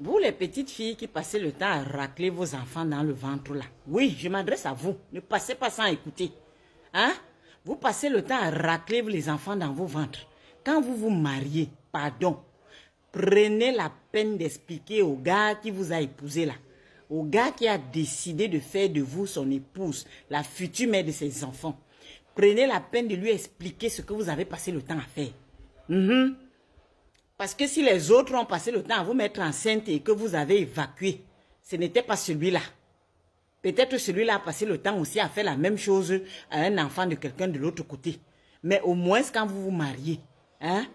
Vous, les petites filles qui passez le temps à racler vos enfants dans le ventre là. Oui, je m'adresse à vous. Ne passez pas sans écouter. Hein? Vous passez le temps à racler les enfants dans vos ventres. Quand vous vous mariez, pardon, prenez la peine d'expliquer au gars qui vous a épousé là. Au gars qui a décidé de faire de vous son épouse, la future mère de ses enfants. Prenez la peine de lui expliquer ce que vous avez passé le temps à faire. Parce que si les autres ont passé le temps à vous mettre enceinte et que vous avez évacué, ce n'était pas celui-là. Peut-être celui-là a passé le temps aussi à faire la même chose à un enfant de quelqu'un de l'autre côté. Mais au moins quand vous vous mariez, hein,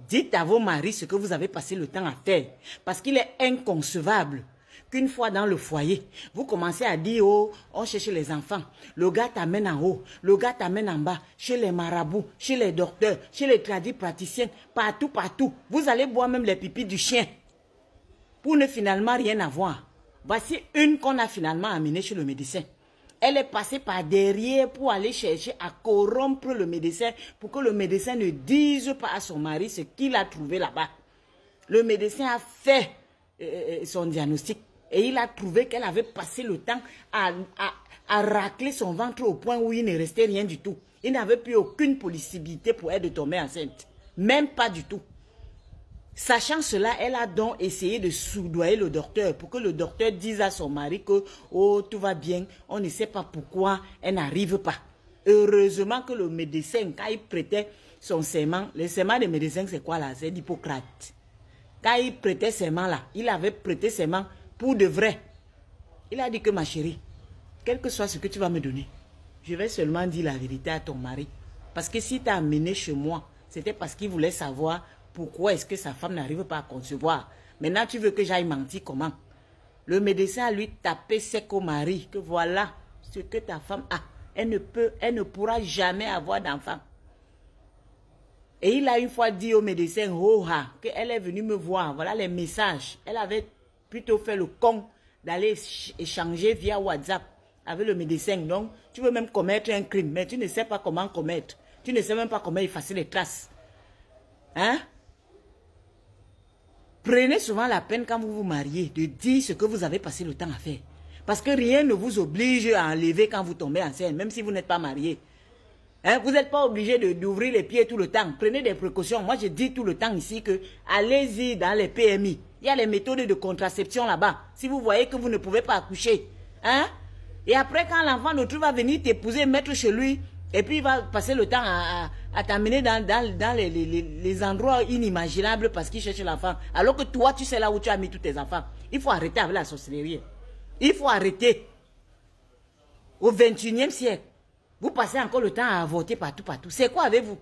dites à vos maris ce que vous avez passé le temps à faire. Parce qu'il est inconcevable qu'une fois dans le foyer, vous commencez à dire, oh, on cherche les enfants. Le gars t'amène en haut, le gars t'amène en bas, chez les marabouts, chez les docteurs, chez les praticiens, partout, partout. Vous allez boire même les pipis du chien pour ne finalement rien avoir. Voici une qu'on a finalement amenée chez le médecin. Elle est passée par derrière pour aller chercher à corrompre le médecin pour que le médecin ne dise pas à son mari ce qu'il a trouvé là-bas. Le médecin a fait son diagnostic. Et il a trouvé qu'elle avait passé le temps à racler son ventre au point où il ne restait rien du tout. Il n'avait plus aucune possibilité pour elle de tomber enceinte. Même pas du tout. Sachant cela, elle a donc essayé de soudoyer le docteur pour que le docteur dise à son mari que oh, tout va bien, on ne sait pas pourquoi elle n'arrive pas. Heureusement que le médecin, quand il prêtait son serment, le serment des médecins, c'est quoi là? C'est d'Hippocrate. Quand il prêtait serment là, il avait prêté serment pour de vrai. Il a dit que ma chérie, quel que soit ce que tu vas me donner, je vais seulement dire la vérité à ton mari. Parce que si tu as amené chez moi, c'était parce qu'il voulait savoir pourquoi est-ce que sa femme n'arrive pas à concevoir. Maintenant, tu veux que j'aille mentir comment? Le médecin a lui tapé sec au mari que voilà ce que ta femme a. Elle ne pourra jamais avoir d'enfant. Et il a une fois dit au médecin, oh, qu'elle est venue me voir. Voilà les messages. Elle avait plutôt fait le con d'aller échanger via WhatsApp avec le médecin. Donc, tu veux même commettre un crime, mais tu ne sais pas comment commettre. Tu ne sais même pas comment effacer les traces. Hein? Prenez souvent la peine quand vous vous mariez de dire ce que vous avez passé le temps à faire. Parce que rien ne vous oblige à enlever quand vous tombez enceinte, même si vous n'êtes pas marié. Hein? Vous n'êtes pas obligé d'ouvrir les pieds tout le temps. Prenez des précautions. Moi, je dis tout le temps ici que allez-y dans les PMI. Il y a les méthodes de contraception là-bas. Si vous voyez que vous ne pouvez pas accoucher. Hein? Et après, quand l'enfant d'autrui va venir t'épouser, mettre chez lui, et puis il va passer le temps à t'amener dans les endroits inimaginables parce qu'il cherche l'enfant. Alors que toi, tu sais là où tu as mis tous tes enfants. Il faut arrêter avec la sorcellerie. Il faut arrêter. Au 21e siècle, vous passez encore le temps à avorter partout, partout. C'est quoi avec vous?